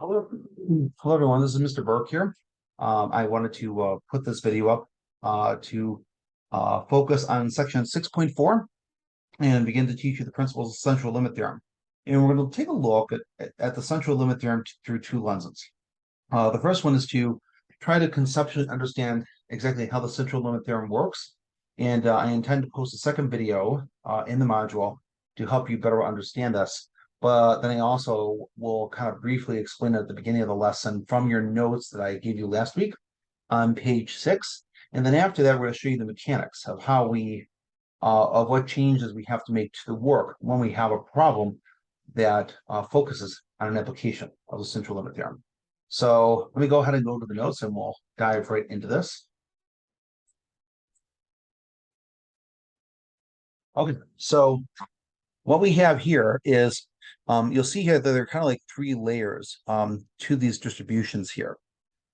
Hello, hello everyone. This is Mr. Burke here. I wanted to put this video up to focus on section 6.4 and begin to teach you the principles of central limit theorem. And we're going to take a look at the central limit theorem through two lenses. The first one is to try to conceptually understand exactly how the central limit theorem works. And I intend to post a second video in the module to help you better understand this. But then I also will kind of briefly explain at the beginning of the lesson from your notes that I gave you last week on page 6. And then after that, we're going to show you the mechanics of how of what changes we have to make to the work when we have a problem that focuses on an application of the central limit theorem. So let me go ahead and go to the notes and we'll dive right into this. Okay, so what we have here is you'll see here that there are kind of like three layers to these distributions here.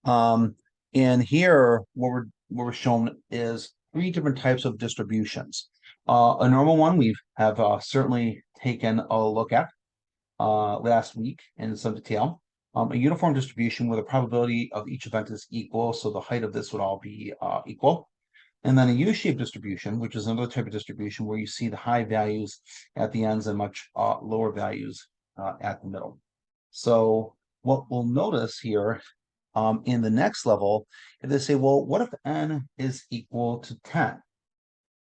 And here what we're shown is three different types of distributions. A normal one we have certainly taken a look at last week in some detail. A uniform distribution where the probability of each event is equal, so the height of this would all be equal. And then a U-shaped distribution, which is another type of distribution where you see the high values at the ends and much lower values at the middle. So what we'll notice here in the next level, if they say, well, what if n is equal to 10?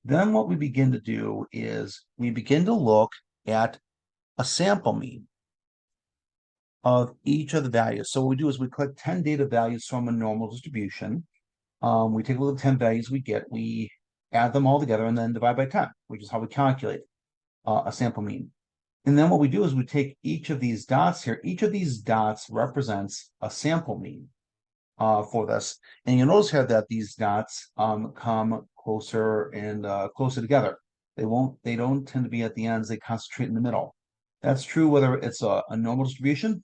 Then what we begin to do is we begin to look at a sample mean of each of the values. So what we do is we collect 10 data values from a normal distribution. We take a look at 10 values we get, we add them all together and then divide by 10, which is how we calculate a sample mean. And then what we do is we take each of these dots here. Each of these dots represents a sample mean for this. And you'll notice here that these dots come closer and closer together. They don't tend to be at the ends, they concentrate in the middle. That's true whether it's a normal distribution,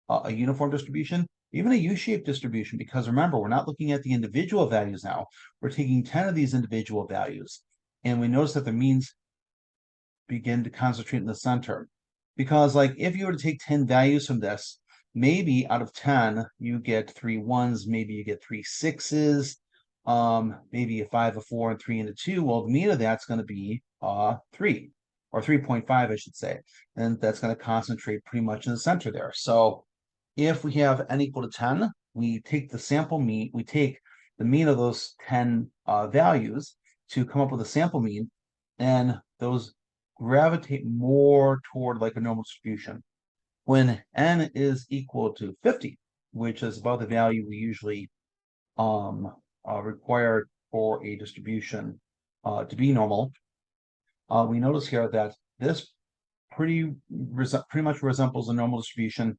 a uniform distribution, even a U-shaped distribution, because remember, we're not looking at the individual values now. We're taking 10 of these individual values, and we notice that the means begin to concentrate in the center. Because like if you were to take 10 values from this, maybe out of 10, you get 3 1s, maybe you get 3 6s, maybe a 5, a 4, and 3 and a 2. Well, the mean of that's going to be 3, or 3.5, I should say. And that's going to concentrate pretty much in the center there. So if we have n equal to 10, we take the sample mean, we take the mean of those 10 values to come up with a sample mean, and those gravitate more toward like a normal distribution. When n is equal to 50, which is about the value we usually require for a distribution to be normal, we notice here that this pretty much resembles a normal distribution.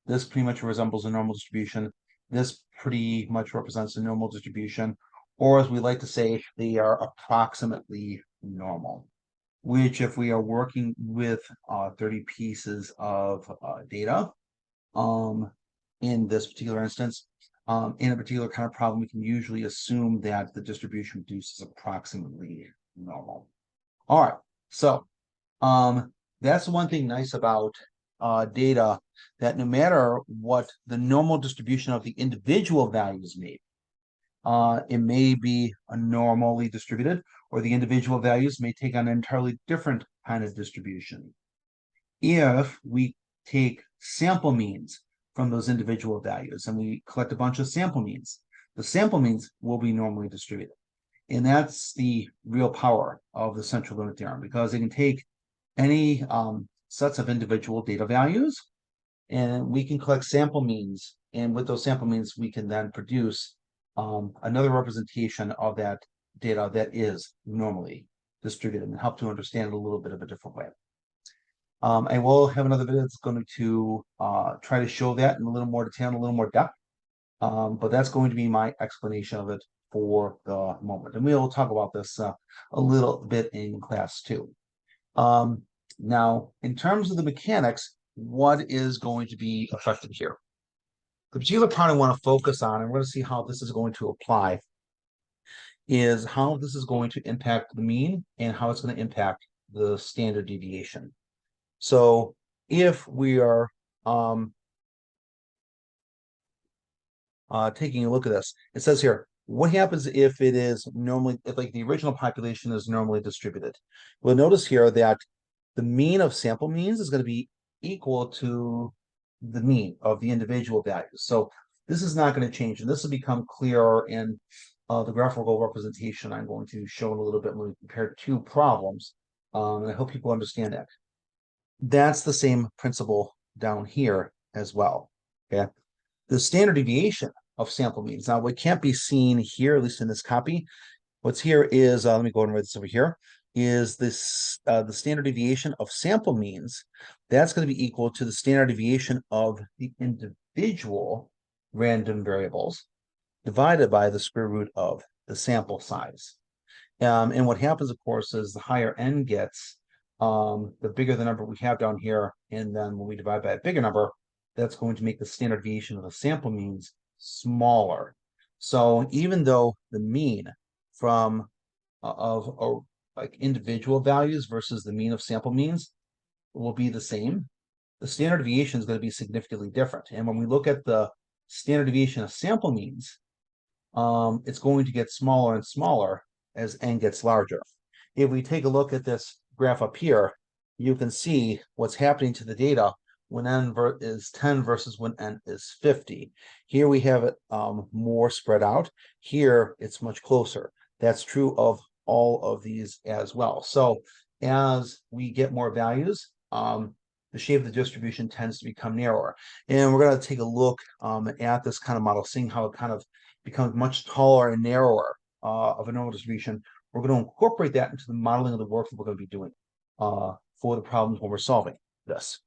This pretty much resembles a normal distribution. This pretty much represents a normal distribution, or as we like to say, they are approximately normal, which if we are working with 30 pieces of data, in this particular instance, in a particular kind of problem, we can usually assume that the distribution produces approximately normal. All right, so that's one thing nice about data, that no matter what the normal distribution of the individual values may be, it may be a normally distributed, or the individual values may take on an entirely different kind of distribution. If we take sample means from those individual values and we collect a bunch of sample means, the sample means will be normally distributed. And that's the real power of the central limit theorem, because it can take any sets of individual data values, and we can collect sample means, and with those sample means we can then produce another representation of that data that is normally distributed, and help to understand it a little bit of a different way. I will have another video that's going to try to show that in a little more detail, and a little more depth, but that's going to be my explanation of it for the moment, and we'll talk about this a little bit in class too. Now, in terms of the mechanics, what is going to be affected here? The particular part I want to focus on, and we're going to see how this is going to apply, is how this is going to impact the mean and how it's going to impact the standard deviation. So if we are taking a look at this. It says here, what happens if it is normally, if like the original population is normally distributed? We'll notice here that the mean of sample means is going to be equal to the mean of the individual values. So this is not going to change, and this will become clearer in the graphical representation I'm going to show in a little bit when we compare two problems. And I hope people understand that. That's the same principle down here as well. Okay. The standard deviation of sample means. Now, what can't be seen here, at least in this copy, what's here is, let me go and write this over here, is this the standard deviation of sample means. That's going to be equal to the standard deviation of the individual random variables divided by the square root of the sample size. And what happens, of course, is the higher n gets, the bigger the number we have down here. And then when we divide by a bigger number, that's going to make the standard deviation of the sample means smaller. So even though the mean from of like individual values versus the mean of sample means will be the same, the standard deviation is going to be significantly different. And when we look at the standard deviation of sample means, it's going to get smaller and smaller as n gets larger. If we take a look at this graph up here, you can see what's happening to the data when n is 10 versus when n is 50. Here we have it more spread out. Here it's much closer. That's true of all of these as well. So as we get more values, the shape of the distribution tends to become narrower. And we're going to take a look at this kind of model, seeing how it kind of becomes much taller and narrower of a normal distribution. We're going to incorporate that into the modeling of the work that we're going to be doing for the problems when we're solving this.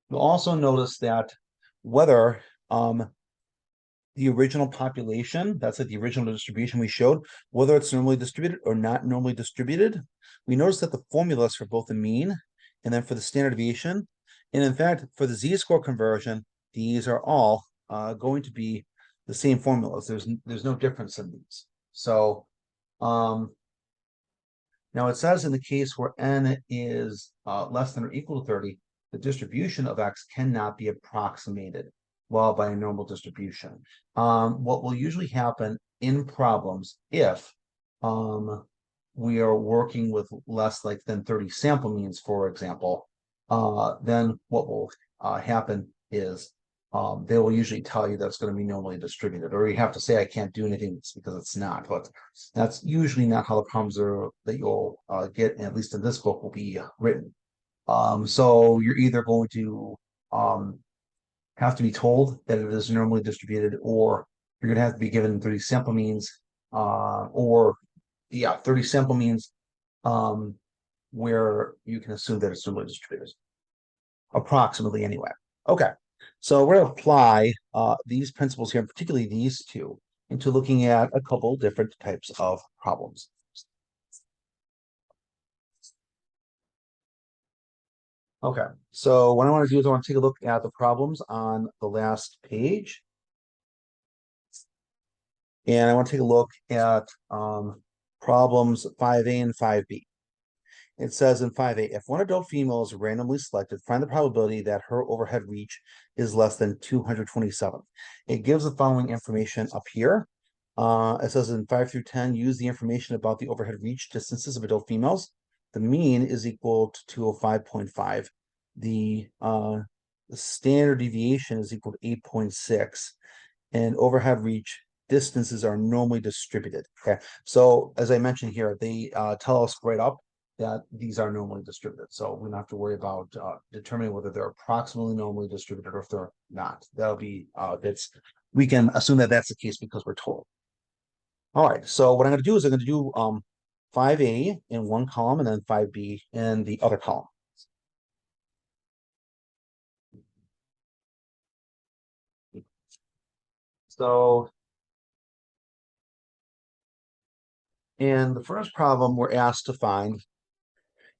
You'll also notice that whether the original population, that's like the original distribution we showed, whether it's normally distributed or not normally distributed, we notice that the formulas for both the mean and then for the standard deviation, and in fact, for the z-score conversion, these are all going to be the same formulas. There's no difference in these. So now it says in the case where n is less than or equal to 30, the distribution of x cannot be approximated well by a normal distribution. What will usually happen in problems if we are working with less like than 30 sample means, for example, then what will happen is they will usually tell you that's going to be normally distributed, or you have to say I can't do anything because it's not. But that's usually not how the problems are that you'll get, at least in this book, will be written. So you're either going to have to be told that it is normally distributed, or you're going to have to be given 30 sample means, or yeah, 30 sample means where you can assume that it's normally distributed, approximately anyway. Okay, so we're going to apply these principles here, particularly these two, into looking at a couple different types of problems. Okay, so what I want to do is I want to take a look at the problems on the last page. And I want to take a look at problems 5A and 5B. It says in 5A, if one adult female is randomly selected, find the probability that her overhead reach is less than 227. It gives the following information up here. It says in 5 through 10, use the information about the overhead reach distances of adult females. The mean is equal to 205.5. The standard deviation is equal to 8.6. And overhead reach distances are normally distributed. Okay, so as I mentioned here, they tell us right up that these are normally distributed. So we don't have to worry about determining whether they're approximately normally distributed or if they're not. That'll be we can assume that that's the case because we're told. All right, so what I'm going to do is I'm going to do 5A in one column and then 5B in the other column. So in the first problem, we're asked to find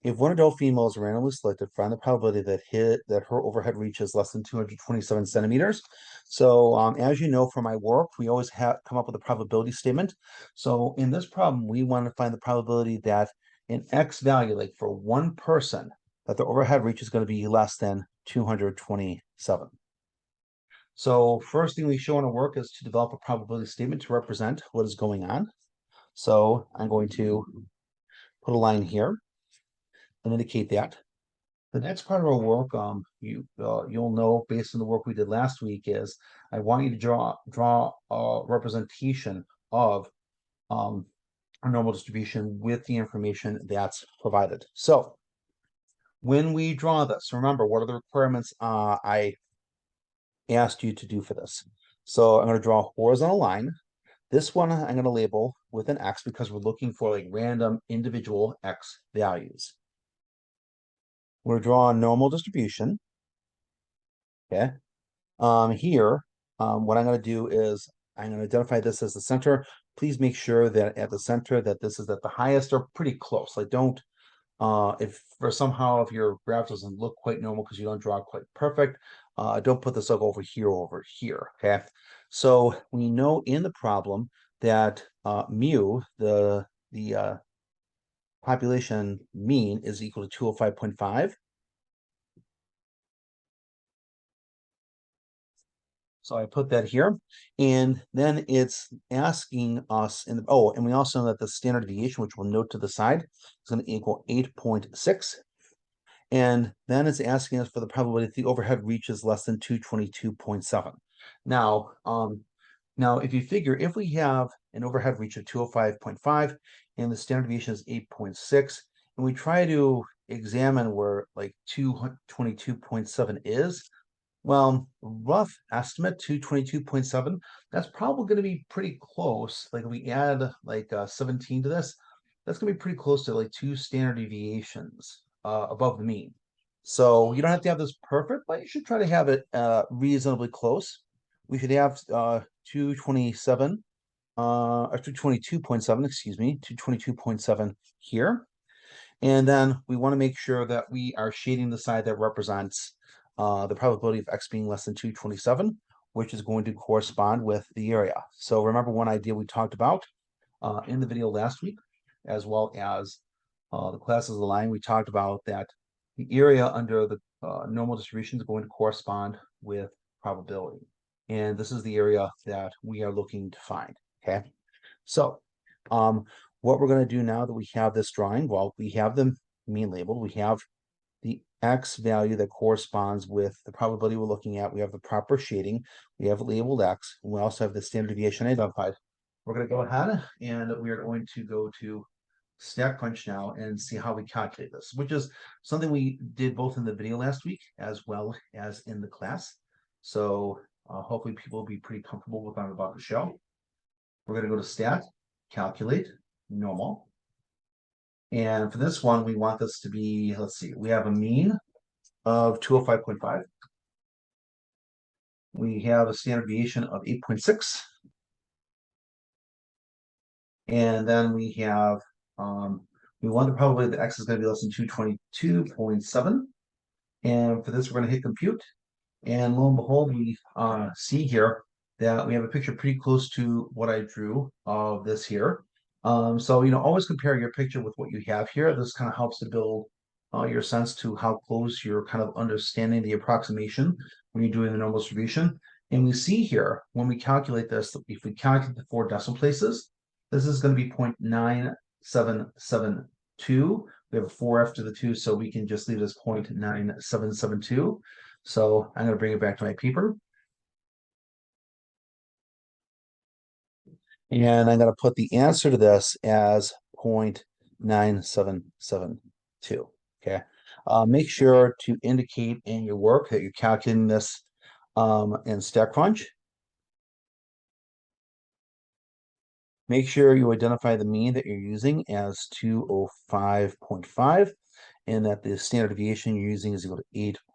if one adult female is randomly selected, find the probability that her overhead reach is less than 227 centimeters. So as you know from my work, we always come up with a probability statement. So in this problem, we want to find the probability that an X value, like for one person, that the overhead reach is going to be less than 227. So first thing we show in our work is to develop a probability statement to represent what is going on. So I'm going to put a line here and indicate that. The next part of our work, you'll know based on the work we did last week, is I want you to draw a representation of a normal distribution with the information that's provided. So when we draw this, remember what are the requirements I asked you to do for this. So I'm going to draw a horizontal line. This one I'm going to label with an X because we're looking for like random individual X values. We're going to draw a normal distribution. Okay. Here, what I'm going to do is I'm going to identify this as the center. Please make sure that at the center that this is at the highest or pretty close. Like don't, if for somehow if your graph doesn't look quite normal because you don't draw quite perfect, don't put this like over here, okay? So we know in the problem that mu, the population mean is equal to 205.5. So I put that here, and then it's asking us, and we also know that the standard deviation, which we'll note to the side, is going to equal 8.6. And then it's asking us for the probability that the overhead reaches less than 222.7. Now, if you figure if we have an overhead reach of 205.5 and the standard deviation is 8.6, and we try to examine where like 222.7 is, well, rough estimate 222.7, that's probably going to be pretty close. Like if we add like 17 to this, that's going to be pretty close to like 2 standard deviations above the mean. So you don't have to have this perfect, but you should try to have it reasonably close. We should have 227 or 222.7, excuse me, 222.7 here. And then we want to make sure that we are shading the side that represents the probability of X being less than 227, which is going to correspond with the area. So remember one idea we talked about in the video last week, as well as the classes of the line, we talked about that the area under the normal distribution is going to correspond with probability. And this is the area that we are looking to find, okay? So what we're going to do now that we have this drawing, well, we have the mean labeled, we have the X value that corresponds with the probability we're looking at, we have the proper shading, we have labeled X, and we also have the standard deviation identified. We're going to go ahead and we are going to go to Stack Punch now and see how we calculate this, which is something we did both in the video last week as well as in the class. So hopefully people will be pretty comfortable with what I'm about to show. We're going to go to Stat, Calculate, Normal. And for this one, we want this to be, let's see, we have a mean of 205.5. We have a standard deviation of 8.6. And then we have, we want the probability that X is going to be less than 222.7. And for this, we're going to hit compute. And lo and behold, we see here that we have a picture pretty close to what I drew of this here. So, always compare your picture with what you have here. This kind of helps to build your sense to how close you're kind of understanding the approximation when you're doing the normal distribution. And we see here, when we calculate this, if we calculate the 4 decimal places, this is going to be 0.9772. We have a 4 after the 2, so we can just leave this 0.9772. So I'm going to bring it back to my paper. And I'm going to put the answer to this as 0.9772. Okay. Make sure to indicate in your work that you're calculating this in StackCrunch. Make sure you identify the mean that you're using as 205.5 and that the standard deviation you're using is equal to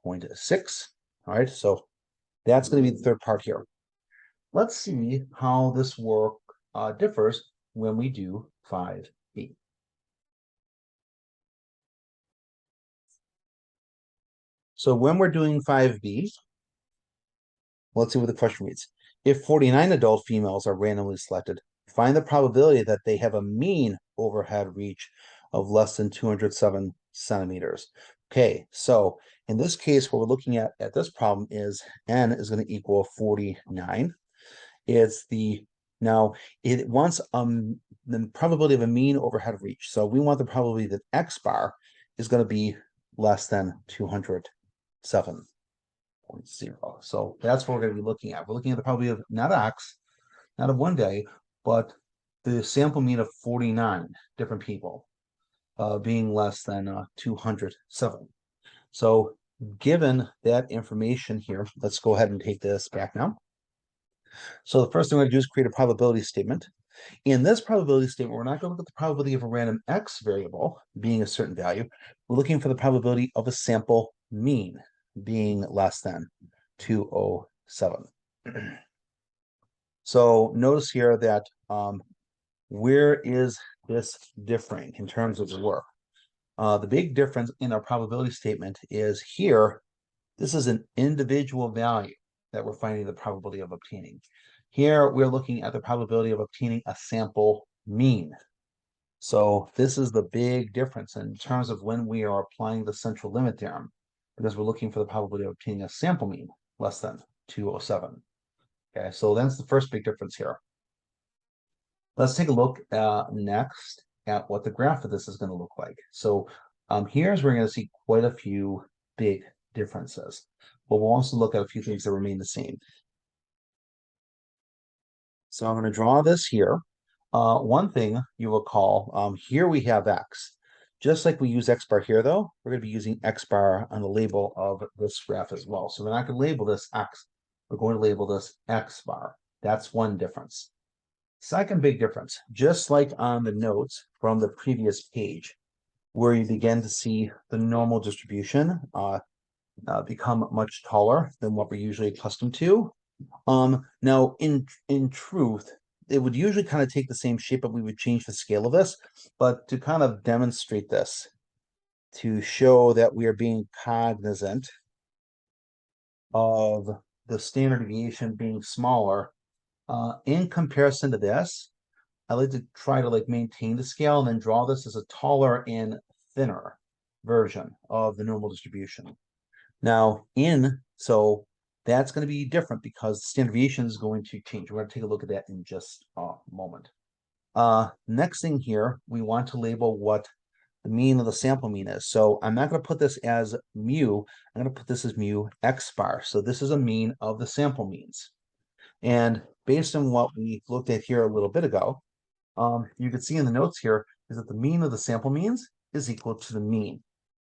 8.6. All right, so that's going to be the third part here. Let's see how this work differs when we do 5b. So when we're doing 5b, let's see what the question reads. If 49 adult females are randomly selected, find the probability that they have a mean overhead reach of less than 207 centimeters. Okay, so In this case, what we're looking at this problem is n is going to equal 49. It's now it wants the probability of a mean overhead reach. So we want the probability that x bar is going to be less than 207.0. So that's what we're going to be looking at. We're looking at the probability of not x, not of one day, but the sample mean of 49 different people being less than 207. So given that information here, let's go ahead and take this back now. So the first thing we're going to do is create a probability statement. In this probability statement, we're not going to look at the probability of a random x variable being a certain value. We're looking for the probability of a sample mean being less than 207. So notice here that where is this differing in terms of the work? The big difference in our probability statement is here, this is an individual value that we're finding the probability of obtaining. Here, we're looking at the probability of obtaining a sample mean. So this is the big difference in terms of when we are applying the central limit theorem, because we're looking for the probability of obtaining a sample mean less than 207. Okay, so that's the first big difference here. Let's take a look next at what the graph of this is going to look like. So here's where we're going to see quite a few big differences, but we'll also look at a few things that remain the same. So I'm going to draw this here. One thing you will recall, here we have x. Just like we use x bar here, though, we're going to be using x bar on the label of this graph as well. So we're not going to label this x. We're going to label this x bar. That's one difference. Second big difference, just like on the notes from the previous page, where you begin to see the normal distribution become much taller than what we're usually accustomed to. Now, in truth, it would usually kind of take the same shape, but we would change the scale of this. But to kind of demonstrate this, to show that we are being cognizant of the standard deviation being smaller, in comparison to this, I like to try to maintain the scale and then draw this as a taller and thinner version of the normal distribution. Now, so that's going to be different because the standard deviation is going to change. We're going to take a look at that in just a moment. Next thing here, we want to label what the mean of the sample mean is. So I'm not going to put this as mu. I'm going to put this as mu x bar. So this is a mean of the sample means. And based on what we looked at here a little bit ago, you can see in the notes here is that the mean of the sample means is equal to the mean.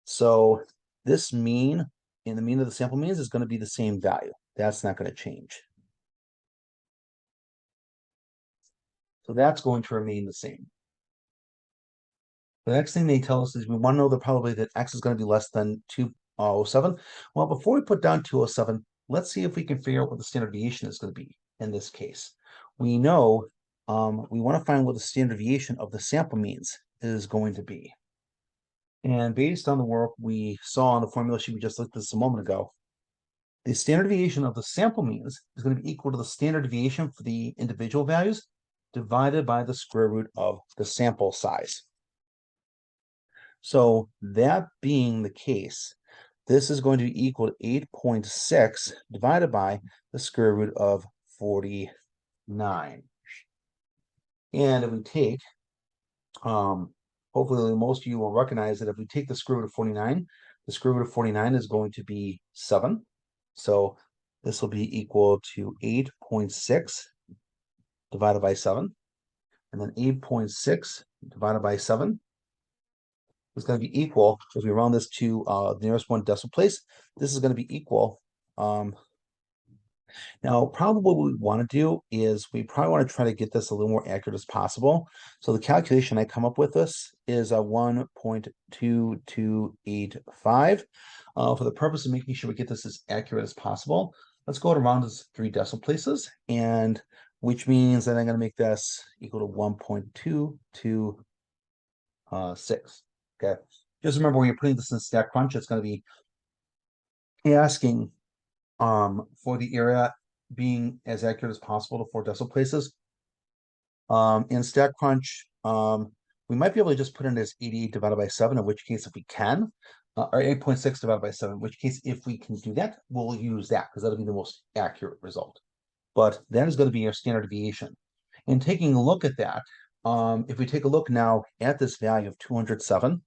So this mean and the mean of the sample means is going to be the same value. That's not going to change. So that's going to remain the same. The next thing they tell us is we want to know the probability that x is going to be less than 207. Well, before we put down 207, let's see if we can figure out what the standard deviation is going to be in this case. We know we want to find what the standard deviation of the sample means is going to be. And based on the work we saw on the formula sheet we just looked at this a moment ago, the standard deviation of the sample means is going to be equal to the standard deviation for the individual values divided by the square root of the sample size. So that being the case, this is going to be equal to 8.6 divided by the square root of 49. And if we take, hopefully most of you will recognize that if we take the square root of 49, the square root of 49 is going to be 7. So this will be equal to 8.6 divided by 7. And then 8.6 divided by 7 is going to be equal, as we round this to the nearest one decimal place, this is going to be equal. Now, probably what we want to do is we probably want to try to get this a little more accurate as possible. So the calculation I come up with this is a 1.2285. For the purpose of making sure we get this as accurate as possible, let's go around as 3 decimal places, and which means that I'm going to make this equal to 1.226. Okay. Just remember when you're putting this in Stack Crunch, it's going to be asking for the area being as accurate as possible to 4 decimal places. In Stack Crunch, we might be able to just put in as 88 divided by 7, in which case if we can, or 8.6 divided by 7, in which case, if we can do that, we'll use that because that'll be the most accurate result. But that is going to be our standard deviation. And taking a look at that, if we take a look now at this value of 207,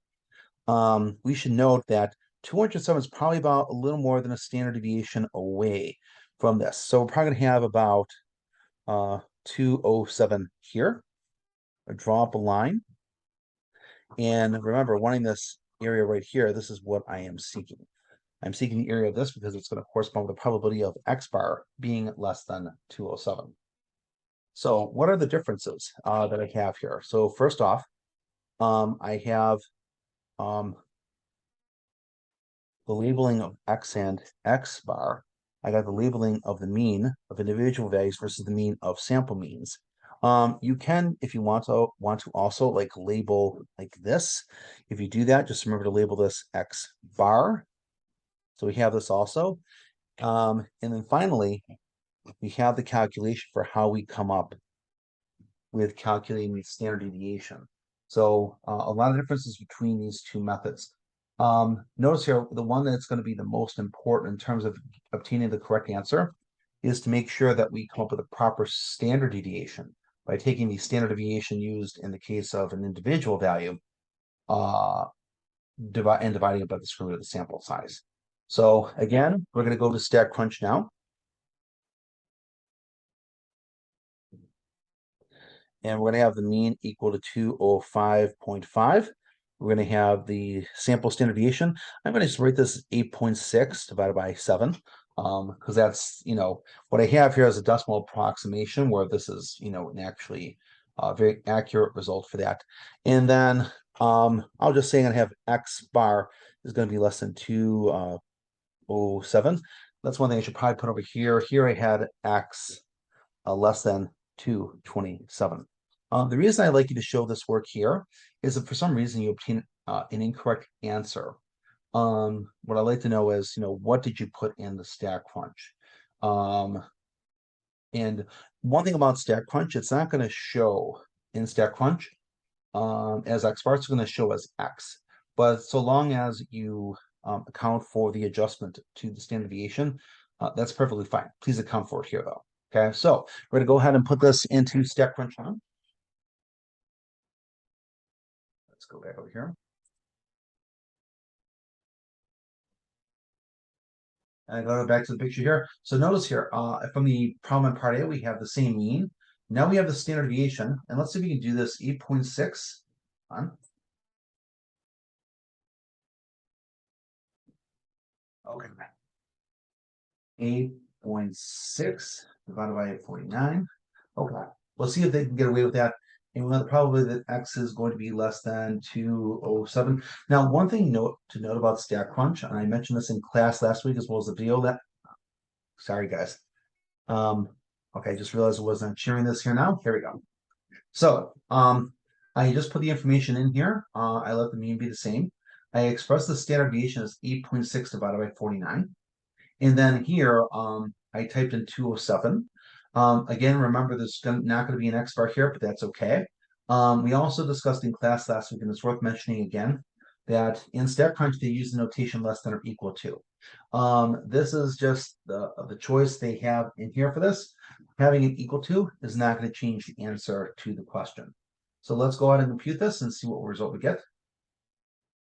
we should note that 207 is probably about a little more than a standard deviation away from this. So we're probably going to have about 207 here. I draw up a line. And remember, wanting this area right here, this is what I am seeking. I'm seeking the area of this because it's going to correspond with the probability of x bar being less than 207. So what are the differences that I have here? So first off, I have the labeling of x and x bar. I got the labeling of the mean of individual values versus the mean of sample means. You can, if you want to also like label like this. If you do that, just remember to label this x bar. So we have this also. And then finally, we have the calculation for how we come up with calculating the standard deviation. So a lot of differences between these two methods. Notice here, the one that's going to be the most important in terms of obtaining the correct answer is to make sure that we come up with a proper standard deviation by taking the standard deviation used in the case of an individual value dividing it by the square root of the sample size. So again, we're going to go to StatCrunch now. And we're going to have the mean equal to 205.5. We're going to have the sample standard deviation. I'm going to just write this 8.6 divided by 7, because that's, what I have here is a decimal approximation where this is, an actually very accurate result for that. And then I'll just say I'm going to have x bar is going to be less than 207. That's one thing I should probably put over here. Here I had x less than 227. The reason I like you to show this work here is if for some reason you obtain an incorrect answer. What I like to know is, what did you put in the StatCrunch? And one thing about StatCrunch, it's not going to show in StatCrunch as x bar, it's going to show as x. But so long as you account for the adjustment to the standard deviation, that's perfectly fine. Please account for it here, though. Okay, so we're going to go ahead and put this into StatCrunch now. Let's go back over here. And go back to the picture here. So notice here, from the problem in part A, we have the same mean. Now we have the standard deviation. And let's see if we can do this 8.6 on. Okay. 8.6 divided by 49. Okay. We'll see if they can get away with that. And we know probably that x is going to be less than 207. Now, one thing to note about StatCrunch, and I mentioned this in class last week as well as the video that, sorry guys. Okay, I just realized I wasn't sharing this here now. Here we go. So, I just put the information in here. I let the mean be the same. I expressed the standard deviation as 8.6 divided by 49. And then here, I typed in 207. Again, remember there's not going to be an x bar here, but that's okay. We also discussed in class last week, and it's worth mentioning again, that in StatCrunch, they use the notation less than or equal to. This is just the choice they have in here for this. Having it equal to is not going to change the answer to the question. So let's go ahead and compute this and see what result we get.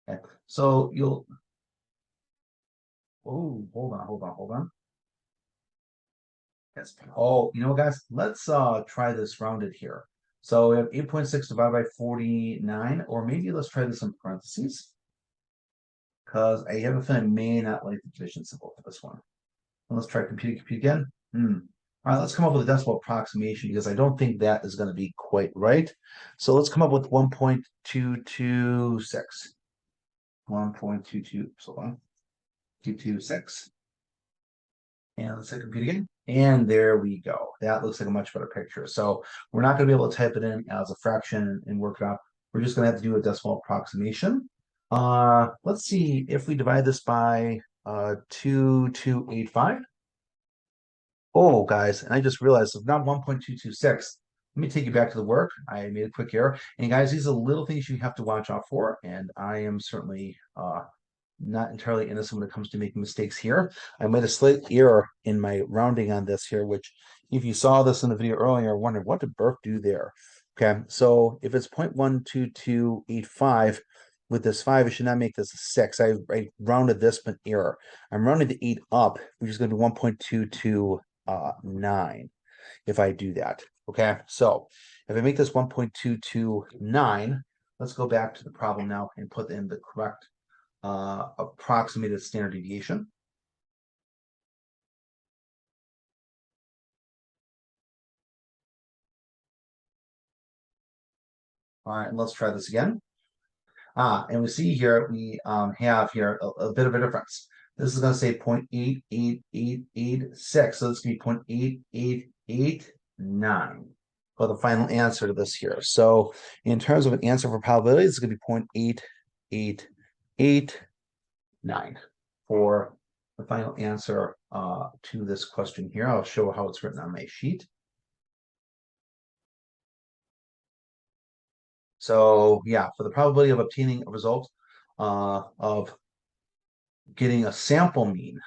Okay. So you'll, oh, hold on. Yes. Oh, guys, let's try this rounded here. So we have 8.6 divided by 49, or maybe let's try this in parentheses, because I have a feeling I may not like the division symbol for this one. And let's try compute again. All right, let's come up with a decimal approximation because I don't think that is going to be quite right. So let's come up with 1.226. 1.22, so on. 226. And let's hit compute again. And there we go. That looks like a much better picture. So we're not going to be able to type it in as a fraction and work it out. We're just going to have to do a decimal approximation. Let's see if we divide this by 2285. Oh, guys, and I just realized it's not 1.226. Let me take you back to the work. I made a quick error. And guys, these are little things you have to watch out for. And I am certainly not entirely innocent when it comes to making mistakes here. I made a slight error in my rounding on this here, which if you saw this in the video earlier, I wondered what did Burke do there? Okay, so if it's 0.12285 with this 5, it should not make this a 6. I rounded this but error. I'm rounding the 8 up, which is going to be 1.229 if I do that. Okay, so if I make this 1.229, let's go back to the problem now and put in the correct approximated standard deviation. All right, let's try this again. And we see here, we have here a bit of a difference. This is going to say 0.88886, so this is going to be 0.8889 for the final answer to this here. So in terms of an answer for probability, it's going to be 0.8889 for the final answer to this question here. I'll show how it's written on my sheet. So yeah, for the probability of obtaining a result of getting a sample mean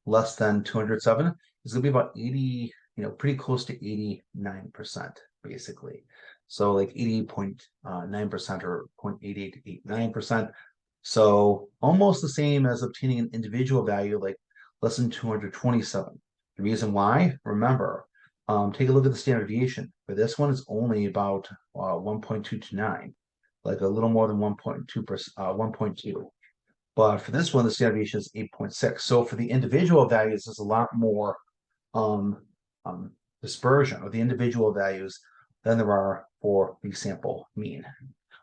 less than 207 is going to be about 80, pretty close to 89%, basically. So like 80.9% or 0.8889%. So almost the same as obtaining an individual value like less than 227. The reason why, remember, take a look at the standard deviation. For this one, it's only about 1.229, like a little more than 1.2%, 1.2. But for this one, the standard deviation is 8.6. So for the individual values, there's a lot more um, dispersion of the individual values than there are for the sample mean.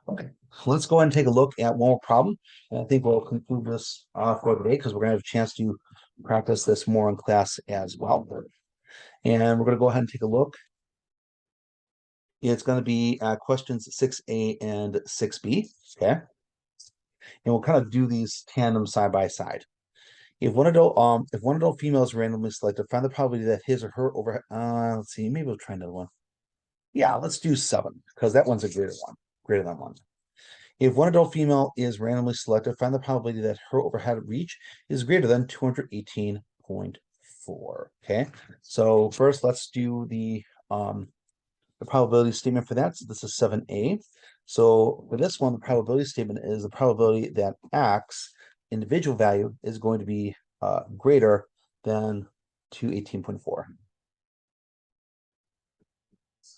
Okay, let's go ahead and take a look at one more problem. And I think we'll conclude this for the day because we're going to have a chance to practice this more in class as well. And we're going to go ahead and take a look. It's going to be questions 6A and 6B. Okay. And we'll kind of do these tandem side by side. If one adult female is randomly selected, find the probability that his or her over let's see, maybe we'll try another one. Yeah, let's do 7, because that one's a greater than 1. If one adult female is randomly selected, find the probability that her overhead reach is greater than 218.4. Okay, so first let's do the probability statement for that. So this is 7A. So for this one, the probability statement is the probability that X individual value is going to be greater than 218.4.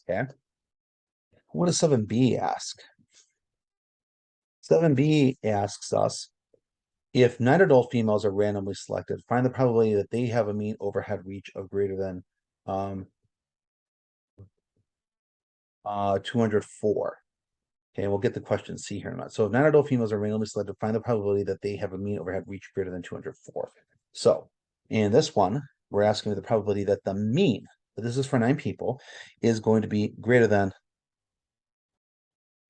Okay. What does 7B ask? 7B asks us, if 9 adult females are randomly selected, find the probability that they have a mean overhead reach of greater than 204. Okay, we'll get the question C here in a minute. So if 9 adult females are randomly selected, find the probability that they have a mean overhead reach greater than 204. So in this one, we're asking the probability that the mean, but this is for 9 people, is going to be greater than,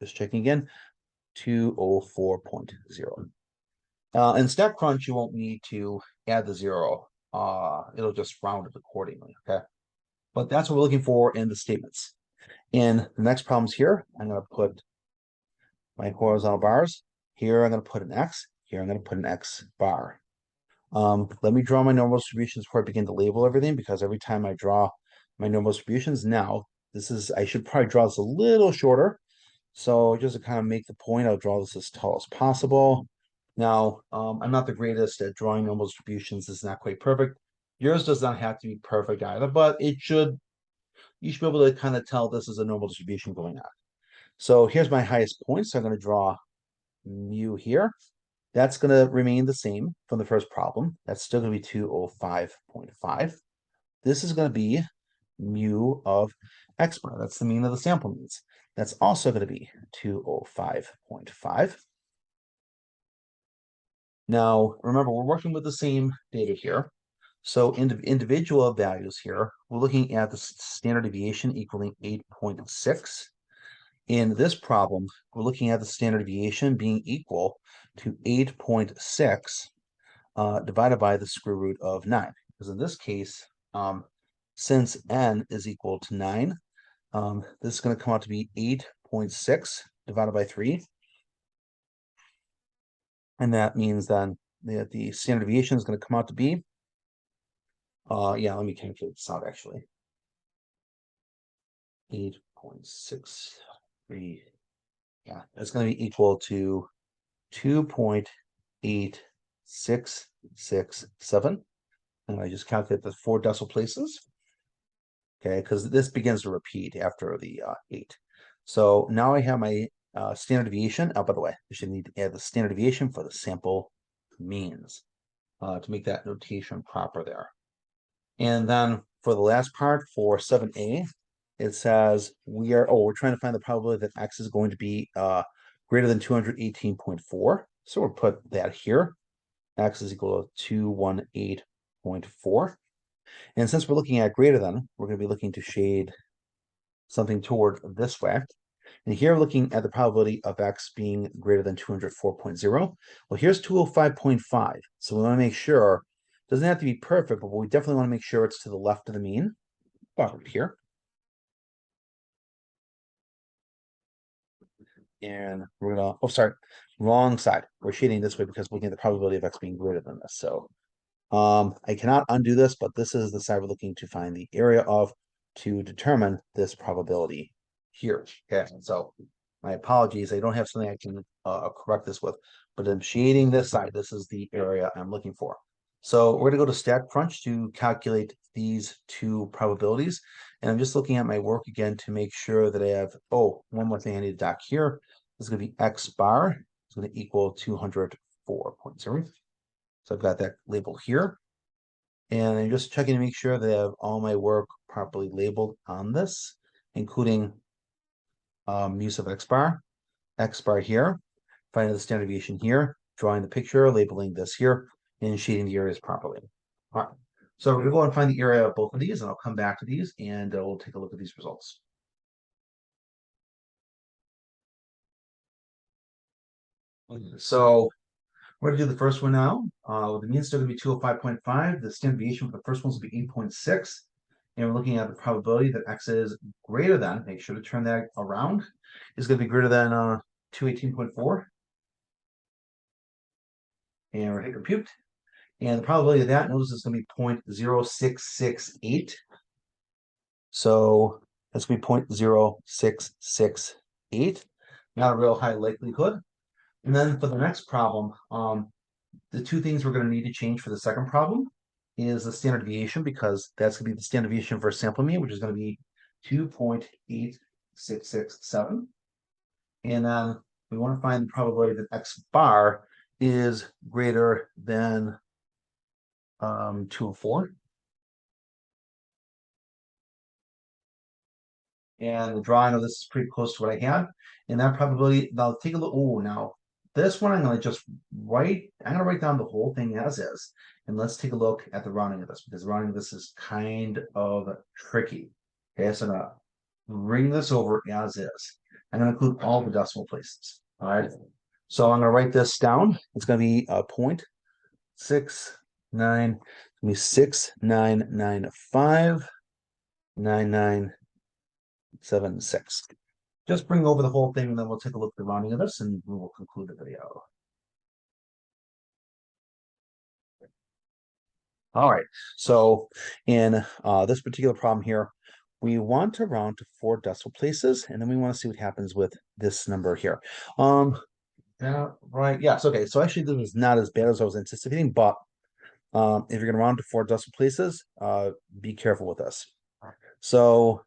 just checking again, 204.0. In Step Crunch, you won't need to add the 0. It'll just round it accordingly, okay? But that's what we're looking for in the statements. In the next problems here, I'm going to put my horizontal bars. Here, I'm going to put an X. Here, I'm going to put an X bar. Let me draw my normal distributions before I begin to label everything, because every time I draw my normal distributions, now, I should probably draw this a little shorter. So just to kind of make the point, I'll draw this as tall as possible. Now, I'm not the greatest at drawing normal distributions. It's not quite perfect. Yours does not have to be perfect either, but you should be able to kind of tell this is a normal distribution going on. So here's my highest point. So I'm going to draw mu here. That's going to remain the same from the first problem. That's still going to be 205.5. This is going to be mu of x bar. That's the mean of the sample means. That's also going to be 205.5. Now, remember, we're working with the same data here. So individual values here, we're looking at the standard deviation equaling 8.6. In this problem, we're looking at the standard deviation being equal to 8.6 divided by the square root of 9. Because in this case, since n is equal to 9, this is going to come out to be 8.6 divided by 3. And that means then that the standard deviation is going to come out to be. Yeah, let me calculate this out actually. 8.63. Yeah, that's going to be equal to 2.8667. And I just calculate the 4 decimal places. Okay, because this begins to repeat after the 8. So now I have my standard deviation. Oh, by the way, I should need to add the standard deviation for the sample means to make that notation proper there. And then for the last part, for 7a, it says we're trying to find the probability that x is going to be greater than 218.4. So we'll put that here. X is equal to 218.4. And since we're looking at greater than, we're going to be looking to shade something toward this way. And here we're looking at the probability of x being greater than 204.0. Well, here's 205.5. So we want to make sure, it doesn't have to be perfect, but we definitely want to make sure it's to the left of the mean. Right here. And we're gonna, wrong side. We're shading this way because we're looking at the probability of x being greater than this. So I cannot undo this, but this is the side we're looking to find the area of to determine this probability here. Okay, so my apologies. I don't have something I can correct this with, but I'm shading this side. This is the area I'm looking for. So we're going to go to Stack Crunch to calculate these two probabilities. And I'm just looking at my work again to make sure that I have, one more thing I need to dock here. This is going to be X bar. It's going to equal 204.0. So I've got that labeled here. And I'm just checking to make sure that I have all my work properly labeled on this, including use of X bar here, finding the standard deviation here, drawing the picture, labeling this here, and shading the areas properly. All right. So we're going to go and find the area of both of these, and I'll come back to these, and we'll take a look at these results. So we're going to do the first one now. The mean is still going to be 205.5. The standard deviation for the first one will be 8.6. And we're looking at the probability that x is greater than, make sure to turn that around, is going to be greater than 218.4. And we're hit compute. And the probability of that, notice is going to be 0.0668. So that's going to be 0.0668. Not a real high likelihood. And then for the next problem, the two things we're going to need to change for the second problem is the standard deviation, because that's going to be the standard deviation for sample mean, which is going to be 2.8667. And then we want to find the probability that x bar is greater than 204. And the drawing of this is pretty close to what I had. And that probability, now take a look. Now this one I'm going to just write down the whole thing as is. And let's take a look at the rounding of this, because the rounding of this is kind of tricky. Okay, so I'm going to bring this over as is. I'm going to include all the decimal places. All right. So I'm going to write this down. It's going to be 0.69, it's going to be 69959976. Just bring over the whole thing, and then we'll take a look at the rounding of this, and we will conclude the video. All right, so in this particular problem here, we want to round to 4 decimal places, and then we want to see what happens with this number here. Right, yes, okay, so actually this is not as bad as I was anticipating, but if you're going to round to 4 decimal places, be careful with this. So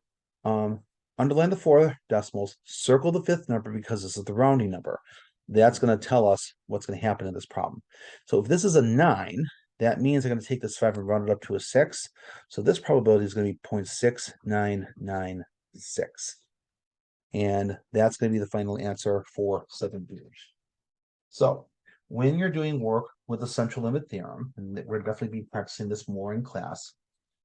underline the 4 decimals, circle the 5th number because this is the rounding number. That's going to tell us what's going to happen in this problem. So if this is a 9, that means I'm going to take this 5 and round it up to a 6. So this probability is going to be 0.6996. And that's going to be the final answer for 7B. So when you're doing work with the central limit theorem, and we're definitely be practicing this more in class,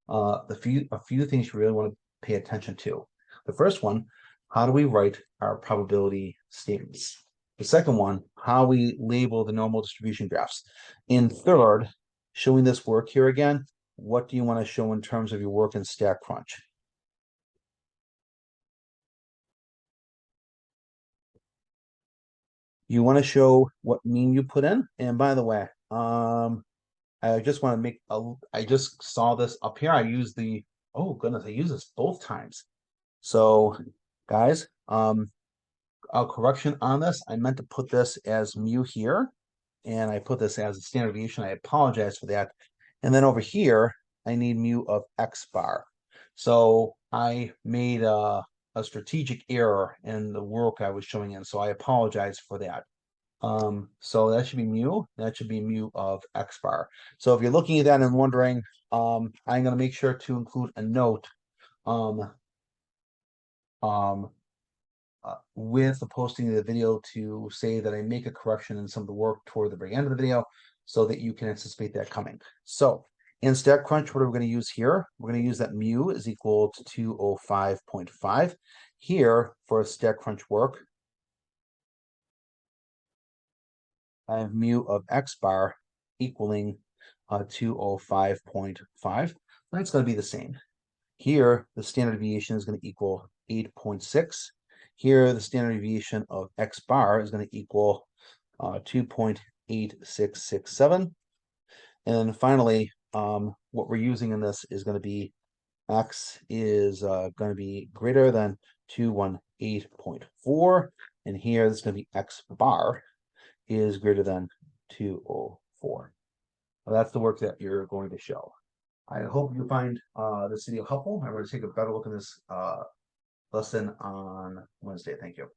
a few things you really want to pay attention to. The first one, how do we write our probability statements? The second one, how we label the normal distribution graphs. In third, showing this work here again, what do you want to show in terms of your work in Stack Crunch? You want to show what mean you put in. And by the way, I just want to make a, I just saw this up here. I use the, oh goodness, I use this both times. So guys, a correction on this. I meant to put this as mu here, and I put this as a standard deviation. I apologize for that. And then over here, I need mu of x bar. So I made a strategic error in the work I was showing in. So I apologize for that. So that should be mu. That should be mu of x bar. So if you're looking at that and wondering, I'm going to make sure to include a note um, um, with the posting of the video to say that I make a correction in some of the work toward the very end of the video so that you can anticipate that coming. So in StatCrunch, what are we going to use here? We're going to use that mu is equal to 205.5. Here for StatCrunch work, I have mu of x bar equaling 205.5. That's going to be the same. Here, the standard deviation is going to equal 8.6. Here, the standard deviation of x bar is going to equal 2.8667. And then finally, what we're using in this is going to be x is going to be greater than 218.4. And here, this is going to be x bar is greater than 204. Well, that's the work that you're going to show. I hope you find this video helpful. I'm going to take a better look at this lesson on Wednesday. Thank you.